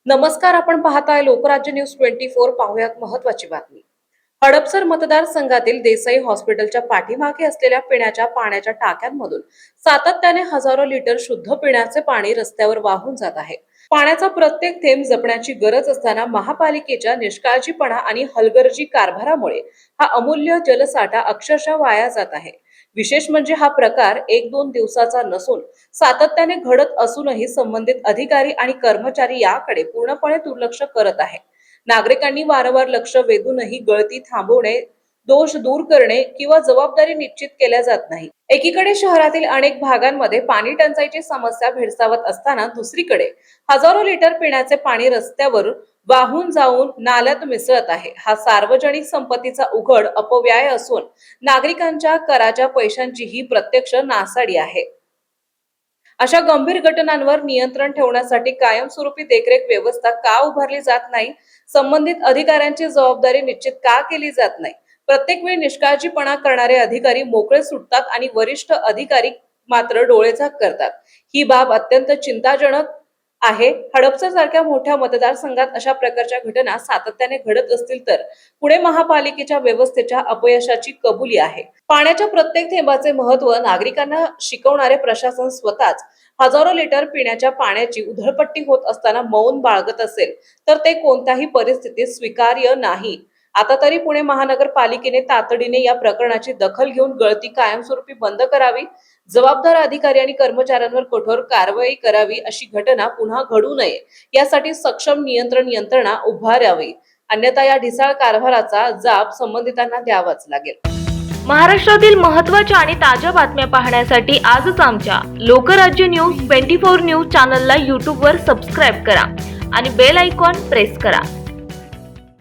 नमस्कार, आपण पाहताय लोकराज्य न्यूज 24। पाहुयात महत्त्वाची बातमी। हडपसर मतदारसंघातील देसाई हॉस्पिटलच्या पाठीमागे असलेल्या पिण्याच्या पाण्याच्या टाक्यांमधून सातत्याने हजारो लिटर शुद्ध पिण्याचे पाणी रस्त्यावर वाहून जात आहे। पाण्याचा प्रत्येक थेंब जपण्याची गरज असताना महापालिकेच्या निष्काळजीपणा आणि हलगर्जी कारभारामुळे हा अमूल्य जलसाठा अक्षरशः वाया जात आहे। विशेष म्हणजे हा प्रकार 1-2 दिवसाचा नसून सातत्याने घडत असूनही संबंधित अधिकारी आणि कर्मचारी याकडे पूर्णपणे दुर्लक्ष करत आहे। नागरिकांनी वारंवार लक्ष वेधूनही गळती थांबवणे, दोष दूर करणे किंवा जबाबदारी निश्चित केल्या जात नाही। एकीकडे शहरातील अनेक भागांमध्ये पाणी टंचाईची समस्या भेडसावत असताना दुसरीकडे हजारो लिटर पिण्याचे पाणी रस्त्यावर वाहून जाऊन नाल्यात मिसळत आहे। हा सार्वजनिक संपत्तीचा उघड अपव्यय असून नागरिकांच्या कराच्या पैशांची ही प्रत्यक्ष नासाडी आहे। अशा गंभीर घटनांवर नियंत्रण ठेवण्यासाठी कायमस्वरूपी देखरेख व्यवस्था का उभारली जात नाही? संबंधित अधिकाऱ्यांची जबाबदारी निश्चित का केली जात नाही? प्रत्येक वेळी निष्काळजीपणा करणारे अधिकारी मोकळे सुटतात आणि वरिष्ठ अधिकारी मात्र डोळेझाक करतात। ही बाब अत्यंत चिंताजनक आहे। हडपसर सारख्या मोठ्या मतदारसंघात अशा प्रकारच्या घटना सातत्याने घडत असतील तर पुणे महापालिकेच्या व्यवस्थेच्या अपयशाची कबुली आहे। पाण्याच्या प्रत्येक थेंबाचे महत्त्व नागरिकांना शिकवणारे प्रशासन स्वतःच हजारो लिटर पिण्याच्या पाण्याची उधळपट्टी होत असताना मौन बाळगत असेल तर ते कोणत्याही परिस्थितीत स्वीकार्य नाही। आता तरी पुणे महानगरपालिकेने तातडीने या प्रकरणाची दखल घेऊन गळती कायमस्वरूपी बंद करावी, जबाबदार अधिकारी आणि कर्मचाऱ्यांवर कठोर कारवाई करावी, अशी घटना पुन्हा घडू नये यासाठी सक्षम नियंत्रण यंत्रणा उभारावी, अन्यथा या ढिसाळ कारभाराचा जाब संबंधितांना द्यावाच लागेल। महाराष्ट्रातील महत्त्वाच्या आणि ताज्या बातम्या पाहण्यासाठी आजच आमच्या लोकराज्य न्यूज 24 न्यूज चॅनलला YouTube वर सबस्क्राईब करा आणि बेल आयकॉन प्रेस करा।